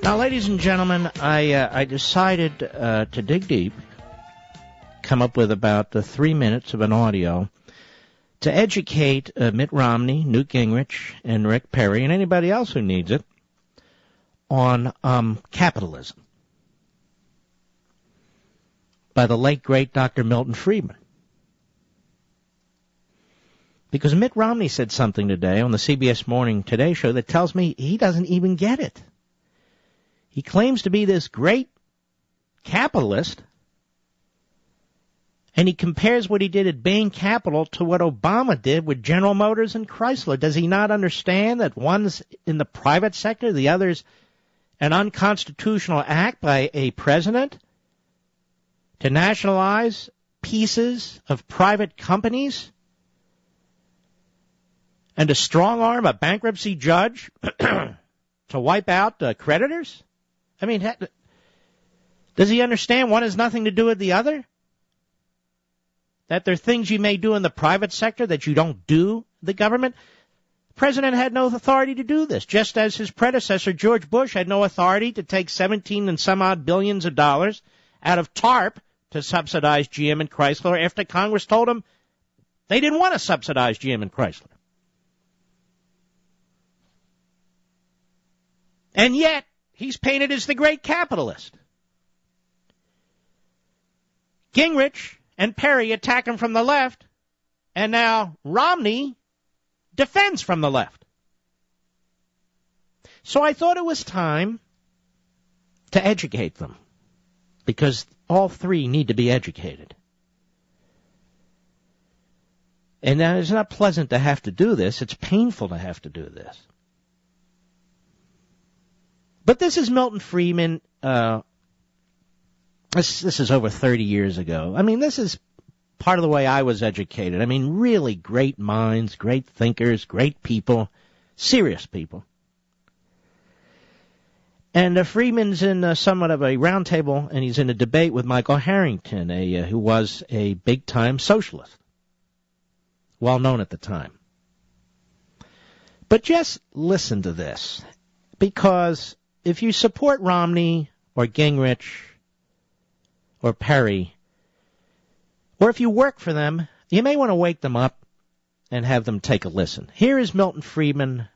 Now, ladies and gentlemen, I decided to dig deep, come up with about 3 minutes of an audio to educate Mitt Romney, Newt Gingrich, and Rick Perry, and anybody else who needs it, on capitalism by the late, great Dr. Milton Friedman. Because Mitt Romney said something today on the CBS Morning Today show that tells me he doesn't even get it. He claims to be this great capitalist, and he compares what he did at Bain Capital to what Obama did with General Motors and Chrysler. Does he not understand that one's in the private sector, the other's an unconstitutional act by a president to nationalize pieces of private companies and to strong-arm a bankruptcy judge to wipe out creditors? I mean, does he understand one has nothing to do with the other? That there are things you may do in the private sector that you don't do in the government? The president had no authority to do this, just as his predecessor, George Bush, had no authority to take 17 and some odd billions of dollars out of TARP to subsidize GM and Chrysler after Congress told him they didn't want to subsidize GM and Chrysler. And yet, he's painted as the great capitalist. Gingrich and Perry attack him from the left, and now Romney defends from the left. So I thought it was time to educate them, because all three need to be educated. And now it's not pleasant to have to do this. It's painful to have to do this. But this is Milton Friedman. This is over 30 years ago. I mean, this is part of the way I was educated. I mean, really great minds, great thinkers, great people, serious people. And Friedman's in somewhat of a roundtable, and he's in a debate with Michael Harrington, who was a big-time socialist, well known at the time. But just listen to this, because if you support Romney or Gingrich or Perry, or if you work for them, you may want to wake them up and have them take a listen. Here is Milton Friedman,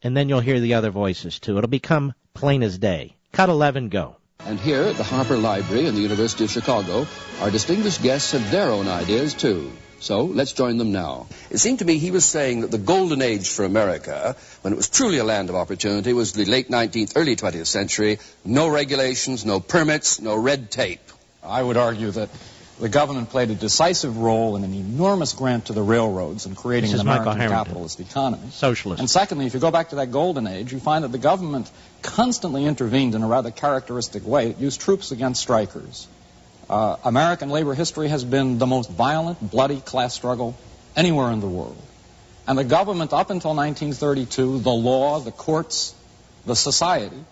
and then you'll hear the other voices, too. It'll become plain as day. Cut 11, go. And here at the Harper Library in the University of Chicago, our distinguished guests have their own ideas, too. So let's join them now. It seemed to me he was saying that the golden age for America, when it was truly a land of opportunity, was the late 19th, early 20th century. No regulations, no permits, no red tape. I would argue that the government played a decisive role in an enormous grant to the railroads in creating an American capitalist economy. Socialist. And secondly, if you go back to that golden age, you find that the government constantly intervened in a rather characteristic way. It used troops against strikers. American labor history has been the most violent, bloody class struggle anywhere in the world. And the government, up until 1932, the law, the courts, the society,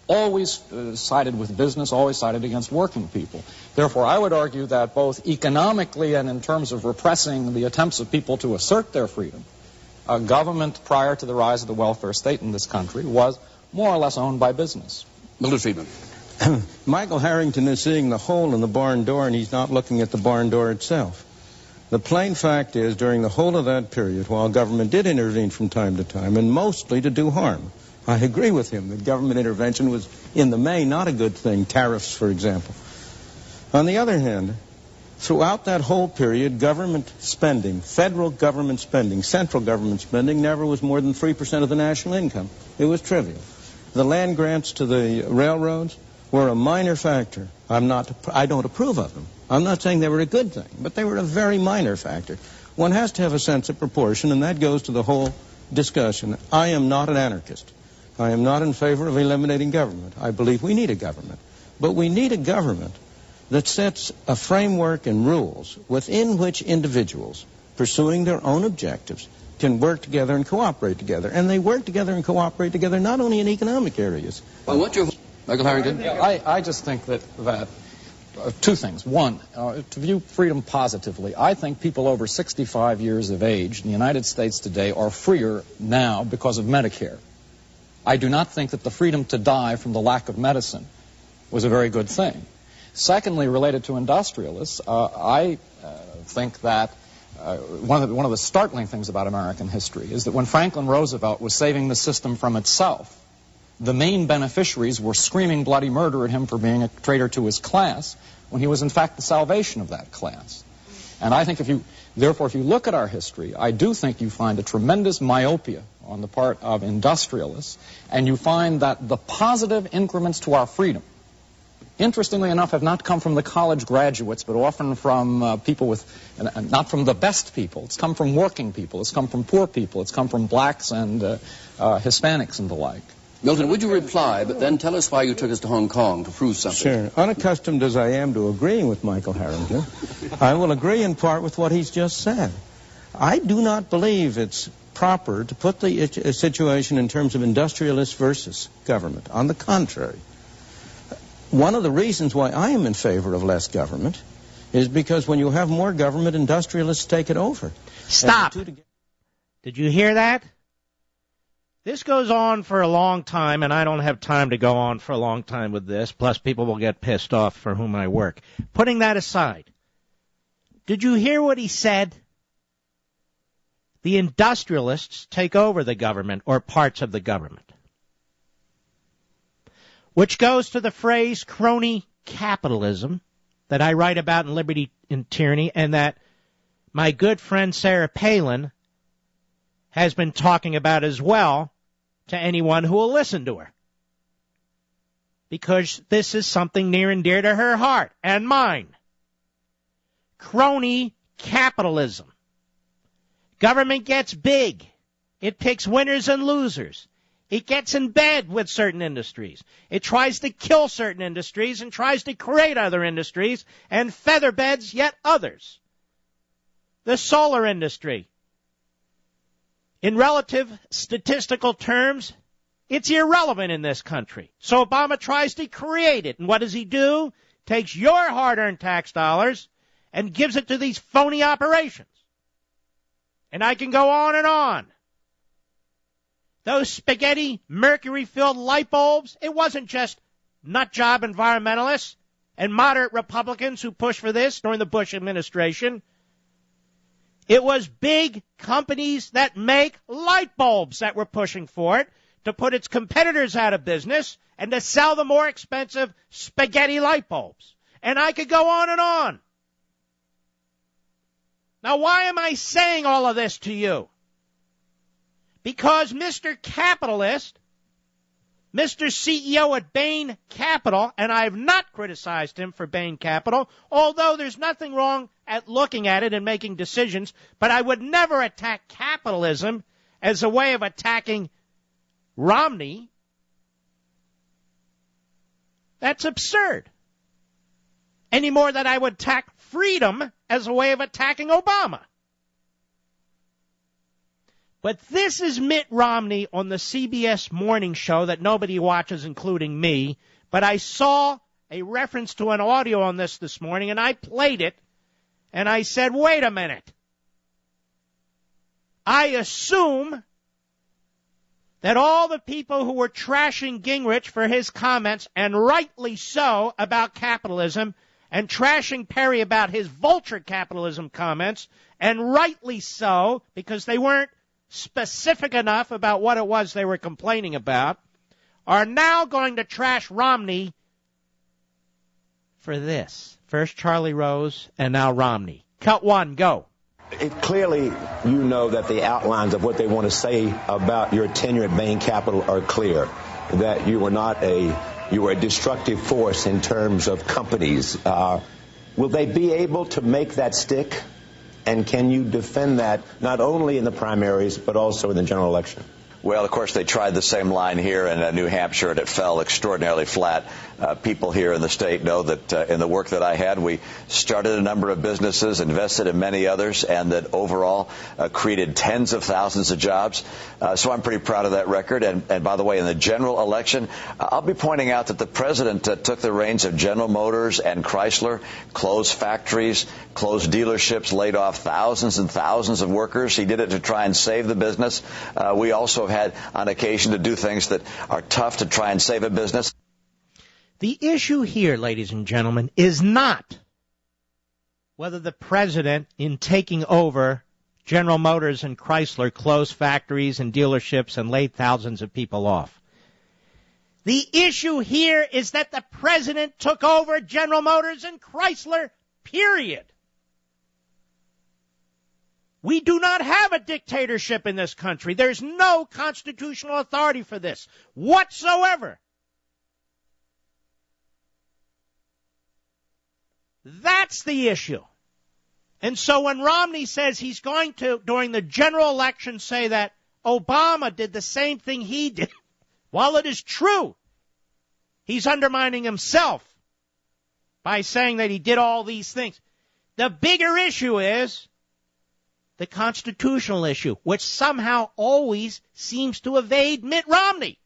always sided with business, always sided against working people. Therefore, I would argue that both economically and in terms of repressing the attempts of people to assert their freedom, government prior to the rise of the welfare state in this country was more or less owned by business. Milton Friedman. Michael Harrington is seeing the hole in the barn door, and he's not looking at the barn door itself. The plain fact is, during the whole of that period, while government did intervene from time to time, and mostly to do harm, I agree with him that government intervention was, in the main, not a good thing, tariffs, for example. On the other hand, throughout that whole period, government spending, federal government spending, central government spending, never was more than 3% of the national income. It was trivial. The land grants to the railroads were a minor factor. I don't approve of them. I'm not saying they were a good thing, but they were a very minor factor. One has to have a sense of proportion, and that goes to the whole discussion. I am not an anarchist. I am not in favor of eliminating government. I believe we need a government. But we need a government that sets a framework and rules within which individuals, pursuing their own objectives, can work together and cooperate together. And they work together and cooperate together not only in economic areas. Well, what's your... Michael Harrington? I just think that two things. One, to view freedom positively, I think people over 65 years of age in the United States today are freer now because of Medicare. I do not think that the freedom to die from the lack of medicine was a very good thing. Secondly, related to industrialists, I think that one of the startling things about American history is that when Franklin Roosevelt was saving the system from itself, the main beneficiaries were screaming bloody murder at him for being a traitor to his class, when he was in fact the salvation of that class. And I think if you look at our history, I do think you find a tremendous myopia on the part of industrialists, and you find that the positive increments to our freedom, interestingly enough, have not come from the college graduates, but often from people with, not from the best people. It's come from working people. It's come from poor people. It's come from blacks and Hispanics and the like. Milton, would you reply, but then tell us why you took us to Hong Kong to prove something? Sure. Unaccustomed as I am to agreeing with Michael Harrington, I will agree in part with what he's just said. I do not believe it's proper to put the situation in terms of industrialists versus government. On the contrary, one of the reasons why I am in favor of less government is because when you have more government, industrialists take it over. Stop. Did you hear that? This goes on for a long time, and I don't have time to go on for a long time with this, plus people will get pissed off for whom I work. Putting that aside, did you hear what he said? The industrialists take over the government or parts of the government, which goes to the phrase crony capitalism that I write about in Liberty and Tyranny, and that my good friend Sarah Palin has been talking about as well to anyone who will listen to her, because this is something near and dear to her heart and mine. Crony capitalism. Government gets big. It picks winners and losers. It gets in bed with certain industries. It tries to kill certain industries and tries to create other industries and featherbeds yet others. The solar industry. In relative statistical terms, it's irrelevant in this country. So Obama tries to create it. And what does he do? Takes your hard-earned tax dollars and gives it to these phony operations. And I can go on and on. Those spaghetti, mercury-filled light bulbs, it wasn't just nut-job environmentalists and moderate Republicans who pushed for this during the Bush administration. It was big companies that make light bulbs that were pushing for it to put its competitors out of business and to sell the more expensive spaghetti light bulbs. And I could go on and on. Now, why am I saying all of this to you? Because Mr. Capitalist, Mr. CEO at Bain Capital, and I have not criticized him for Bain Capital, although there's nothing wrong at looking at it and making decisions, but I would never attack capitalism as a way of attacking Romney. That's absurd. Any more than I would attack freedom as a way of attacking Obama. But this is Mitt Romney on the CBS morning show that nobody watches, including me. But I saw a reference to an audio on this morning, and I played it, and I said, wait a minute. I assume that all the people who were trashing Gingrich for his comments, and rightly so, about capitalism, and trashing Perry about his vulture capitalism comments, and rightly so, because they weren't specific enough about what it was they were complaining about, are now going to trash Romney for this. First Charlie Rose, and now Romney. Cut one, go. Clearly, you know that the outlines of what they want to say about your tenure at Bain Capital are clear. That you were a destructive force in terms of companies. Will they be able to make that stick? And can you defend that not only in the primaries but also in the general election? Well, of course, they tried the same line here in New Hampshire, and it fell extraordinarily flat. People here in the state know that in the work that I had, we started a number of businesses, invested in many others, and that overall created tens of thousands of jobs. So I'm pretty proud of that record. And by the way, in the general election, I'll be pointing out that the president took the reins of General Motors and Chrysler, closed factories, closed dealerships, laid off thousands and thousands of workers. He did it to try and save the business. We also had on occasion to do things that are tough to try and save a business. The issue here, ladies and gentlemen, is not whether the president, in taking over General Motors and Chrysler, closed factories and dealerships and laid thousands of people off. The issue here is that the president took over General Motors and Chrysler, period. We do not have a dictatorship in this country. There's no constitutional authority for this whatsoever. That's the issue. And so when Romney says he's going to, during the general election, say that Obama did the same thing he did, while it is true, he's undermining himself by saying that he did all these things. The bigger issue is the constitutional issue, which somehow always seems to evade Mitt Romney.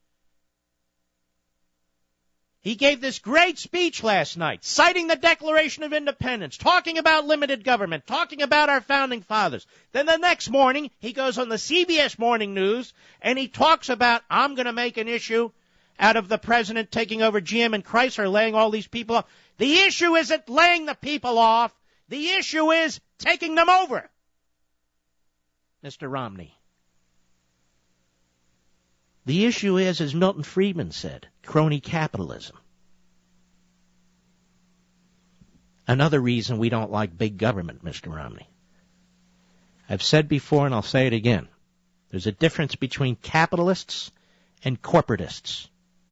He gave this great speech last night, citing the Declaration of Independence, talking about limited government, talking about our founding fathers. Then the next morning, he goes on the CBS Morning News, and he talks about, I'm going to make an issue out of the president taking over GM and Chrysler, laying all these people off. The issue isn't laying the people off. The issue is taking them over, Mr. Romney. The issue is, as Milton Friedman said, crony capitalism. Another reason we don't like big government, Mr. Romney. I've said before, and I'll say it again. There's a difference between capitalists and corporatists.